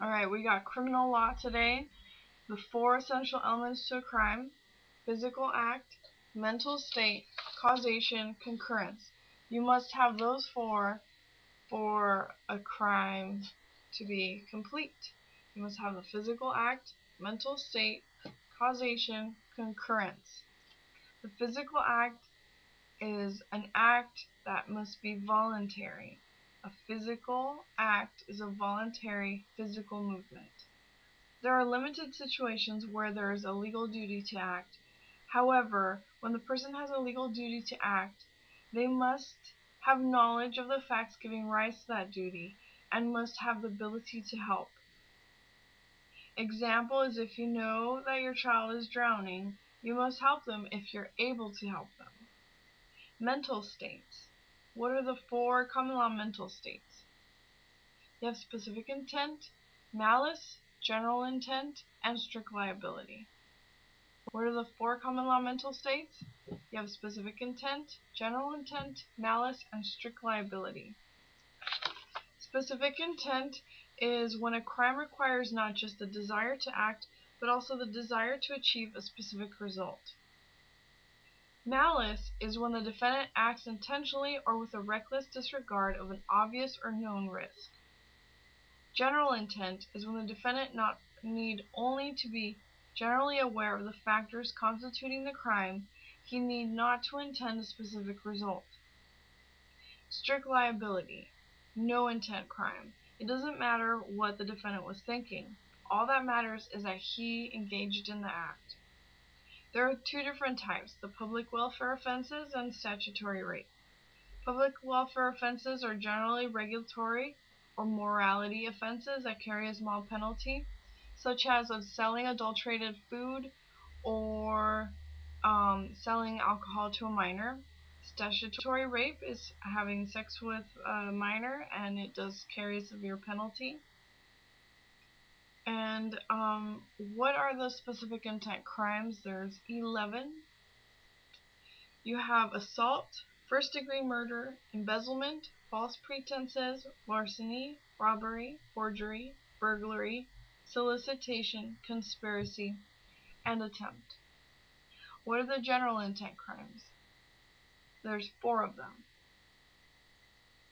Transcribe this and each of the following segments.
Alright, we got criminal law today. The 4 essential elements to a crime: physical act, mental state, causation, concurrence. You must have those 4 for a crime to be complete. You must have the physical act, mental state, causation, concurrence. The physical act is an act that must be voluntary. A physical act is a voluntary physical movement. There are limited situations where there is a legal duty to act. However, when the person has a legal duty to act, they must have knowledge of the facts giving rise to that duty and must have the ability to help. Example is if you know that your child is drowning, you must help them if you're able to help them. Mental states. What are the 4 common law mental states? You have specific intent, malice, general intent, and strict liability. What are the 4 common law mental states? You have specific intent, general intent, malice, and strict liability. Specific intent is when a crime requires not just the desire to act, but also the desire to achieve a specific result. Malice is when the defendant acts intentionally or with a reckless disregard of an obvious or known risk. General intent is when the defendant need only to be generally aware of the factors constituting the crime, he need not to intend a specific result. Strict liability, no intent crime. It doesn't matter what the defendant was thinking. All that matters is that he engaged in the act. There are 2 different types, the public welfare offenses and statutory rape. Public welfare offenses are generally regulatory or morality offenses that carry a small penalty, such as of selling adulterated food or selling alcohol to a minor. Statutory rape is having sex with a minor, and it does carry a severe penalty. And what are the specific intent crimes? There's 11. You have assault, first-degree murder, embezzlement, false pretenses, larceny, robbery, forgery, burglary, solicitation, conspiracy, and attempt. What are the general intent crimes? There's 4 of them: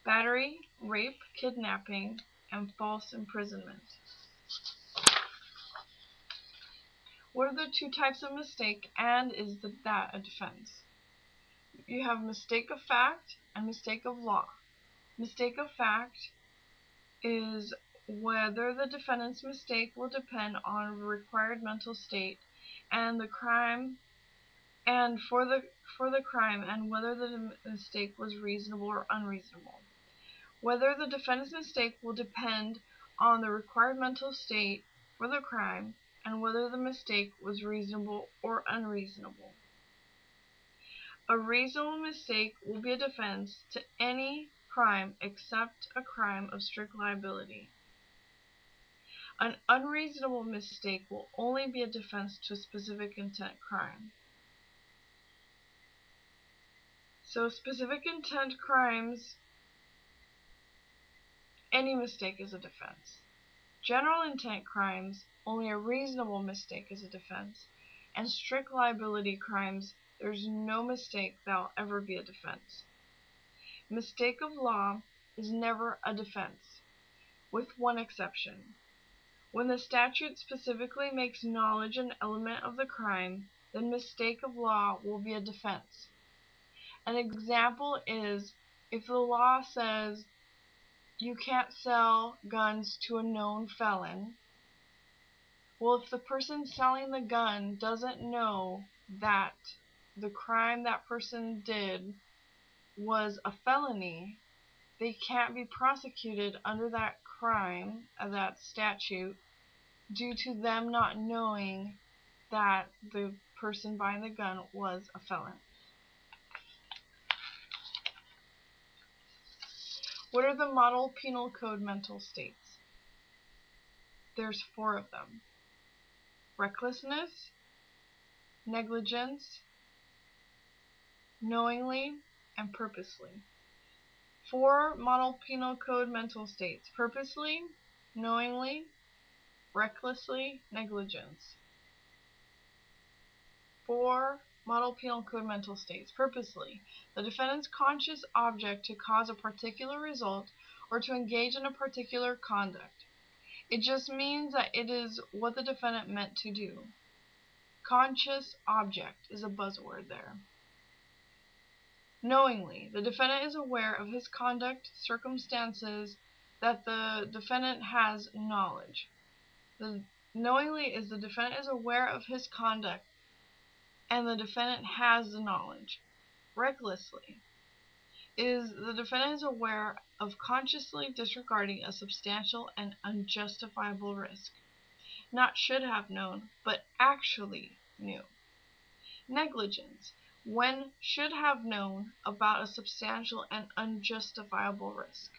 battery, rape, kidnapping, and false imprisonment. What are the 2 types of mistake, and is that a defense? You have mistake of fact and mistake of law. Mistake of fact is whether the defendant's mistake will depend on required mental state and the crime, and for the crime, and whether the mistake was reasonable or unreasonable. Whether the defendant's mistake will depend on the required mental state for the crime and whether the mistake was reasonable or unreasonable. A reasonable mistake will be a defense to any crime except a crime of strict liability. An unreasonable mistake will only be a defense to a specific intent crime. So specific intent crimes, any mistake is a defense. General intent crimes, only a reasonable mistake is a defense. And strict liability crimes, there's no mistake that will ever be a defense. Mistake of law is never a defense, with one exception. When the statute specifically makes knowledge an element of the crime, then mistake of law will be a defense. An example is if the law says you can't sell guns to a known felon. Well, if the person selling the gun doesn't know that the crime that person did was a felony, they can't be prosecuted under that crime, that statute, due to them not knowing that the person buying the gun was a felon. What are the model penal code mental states? There's 4 of them: recklessness, negligence, knowingly, and purposely. 4 model penal code mental states: purposely, knowingly, recklessly, negligence. 4. Model Penal Code mental states. Purposely, the defendant's conscious object to cause a particular result or to engage in a particular conduct. It just means that it is what the defendant meant to do. Conscious object is a buzzword there. Knowingly, the defendant is aware of his conduct, circumstances that the defendant has knowledge. Knowingly is the defendant is aware of his conduct and the defendant has the knowledge. Recklessly is the defendant is aware of consciously disregarding a substantial and unjustifiable risk. Not should have known, but actually knew. Negligence, when should have known about a substantial and unjustifiable risk.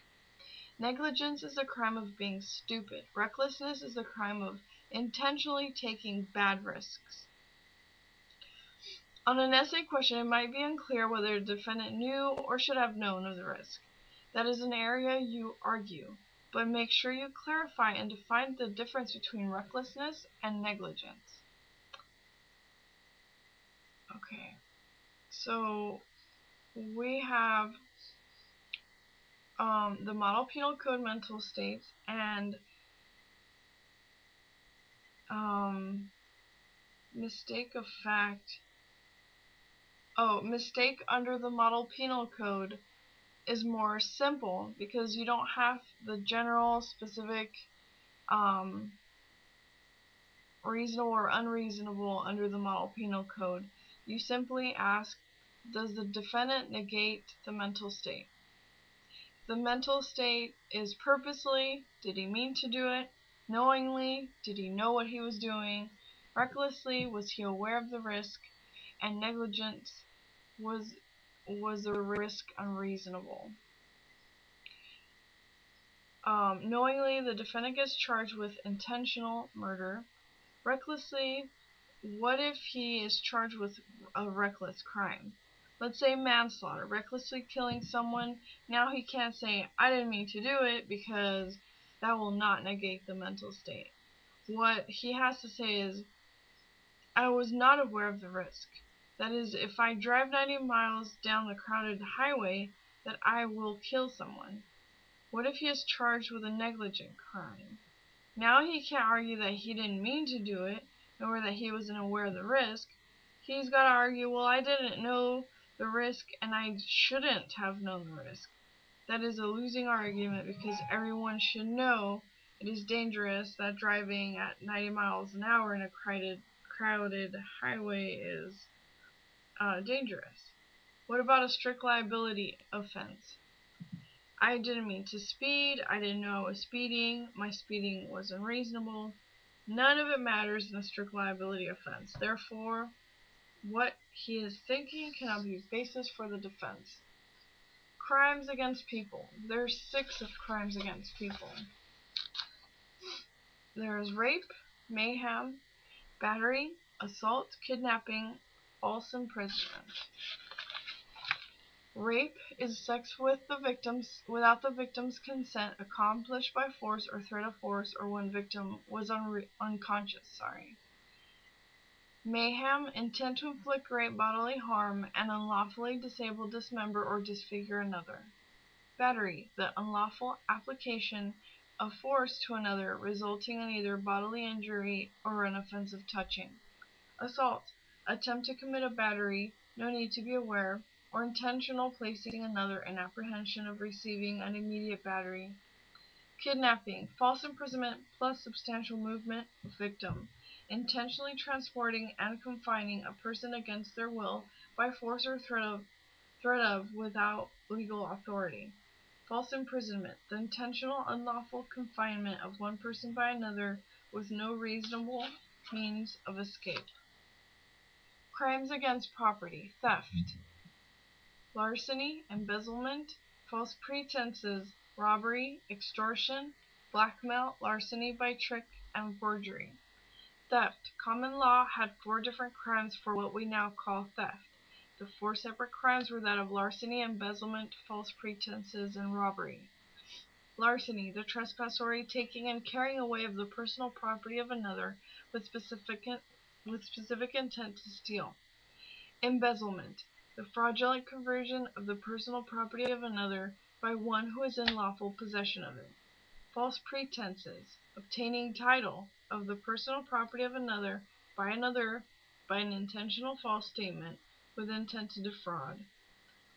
Negligence is the crime of being stupid. Recklessness is the crime of intentionally taking bad risks. On an essay question, it might be unclear whether the defendant knew or should have known of the risk. That is an area you argue, but make sure you clarify and define the difference between recklessness and negligence. Okay, so we have the Model Penal Code mental states and mistake of fact. Mistake under the Model Penal Code is more simple because you don't have the general, specific, reasonable or unreasonable under the Model Penal Code. You simply ask, does the defendant negate the mental state? The mental state is purposely, did he mean to do it? Knowingly, did he know what he was doing? Recklessly, was he aware of the risk? And negligence, was the risk unreasonable? Knowingly, the defendant gets charged with intentional murder. Recklessly, what if he is charged with a reckless crime? Let's say manslaughter, recklessly killing someone. Now he can't say, I didn't mean to do it, because that will not negate the mental state. What he has to say is, I was not aware of the risk. That is, if I drive 90 miles down the crowded highway, that I will kill someone. What if he is charged with a negligent crime? Now he can't argue that he didn't mean to do it, nor that he wasn't aware of the risk. He's got to argue, well, I didn't know the risk and I shouldn't have known the risk. That is a losing argument because everyone should know it is dangerous, that driving at 90 miles an hour in a crowded highway is dangerous. What about a strict liability offense? I didn't mean to speed, I didn't know I was speeding, my speeding was unreasonable. None of it matters in a strict liability offense. Therefore, what he is thinking cannot be basis for the defense. Crimes against people. There's 6 of crimes against people. There's rape, mayhem, battery, assault, kidnapping, false imprisonment. Rape is sex with the victims without the victim's consent, accomplished by force or threat of force, or when victim was unconscious. Mayhem, intent to inflict great bodily harm and unlawfully disable, dismember, or disfigure another. Battery, the unlawful application of force to another, resulting in either bodily injury or an offensive touching. Assault, attempt to commit a battery, no need to be aware, or intentional placing another in apprehension of receiving an immediate battery. Kidnapping, false imprisonment plus substantial movement of victim, intentionally transporting and confining a person against their will by force or threat of without legal authority. False imprisonment, the intentional unlawful confinement of one person by another with no reasonable means of escape. Crimes against property, theft, larceny, embezzlement, false pretenses, robbery, extortion, blackmail, larceny by trick, and forgery. Theft. Common law had 4 different crimes for what we now call theft. The 4 separate crimes were that of larceny, embezzlement, false pretenses, and robbery. Larceny, the trespassory taking and carrying away of the personal property of another with specific intent to steal. Embezzlement, the fraudulent conversion of the personal property of another by one who is in lawful possession of it. False pretenses, obtaining title of the personal property of another by an intentional false statement with intent to defraud.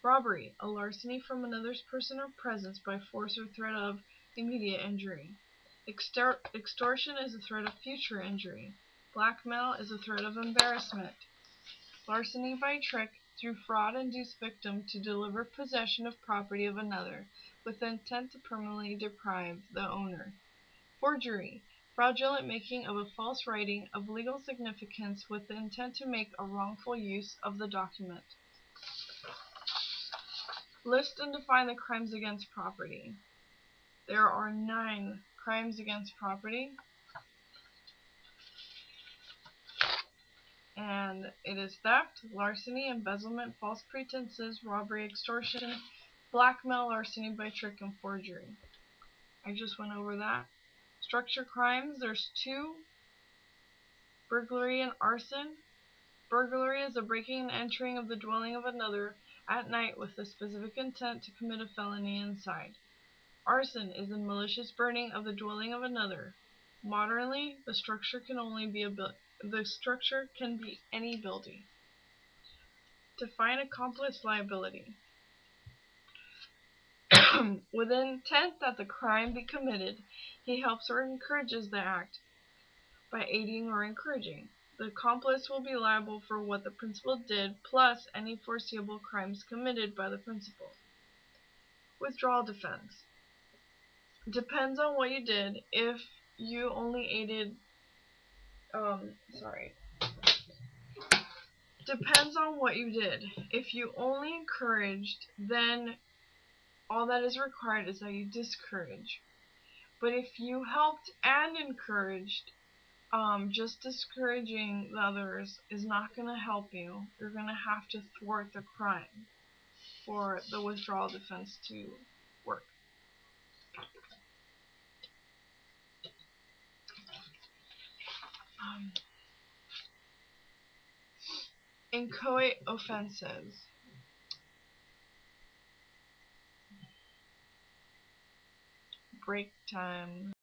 Robbery, a larceny from another's person or presence by force or threat of immediate injury. Extortion is a threat of future injury. Blackmail is a threat of embarrassment. Larceny by trick, through fraud induce victim to deliver possession of property of another, with intent to permanently deprive the owner. Forgery, fraudulent making of a false writing of legal significance with the intent to make a wrongful use of the document. List and define the crimes against property. There are 9 crimes against property, and it is theft, larceny, embezzlement, false pretenses, robbery, extortion, blackmail, larceny by trick, and forgery. I just went over that. Structure crimes, there's 2, burglary and arson. Burglary is the breaking and entering of the dwelling of another at night with the specific intent to commit a felony inside. Arson is the malicious burning of the dwelling of another. Modernly, the structure can be any building. Define accomplice liability. With the intent that the crime be committed, he helps or encourages the act by aiding or encouraging. The accomplice will be liable for what the principal did, plus any foreseeable crimes committed by the principal. Withdrawal defense. Depends on what you did. If you only aided, Depends on what you did. If you only encouraged, then all that is required is that you discourage. But if you helped and encouraged, just discouraging the others is not going to help you. You're going to have to thwart the crime for the withdrawal defense to work. Inchoate offenses. Break time.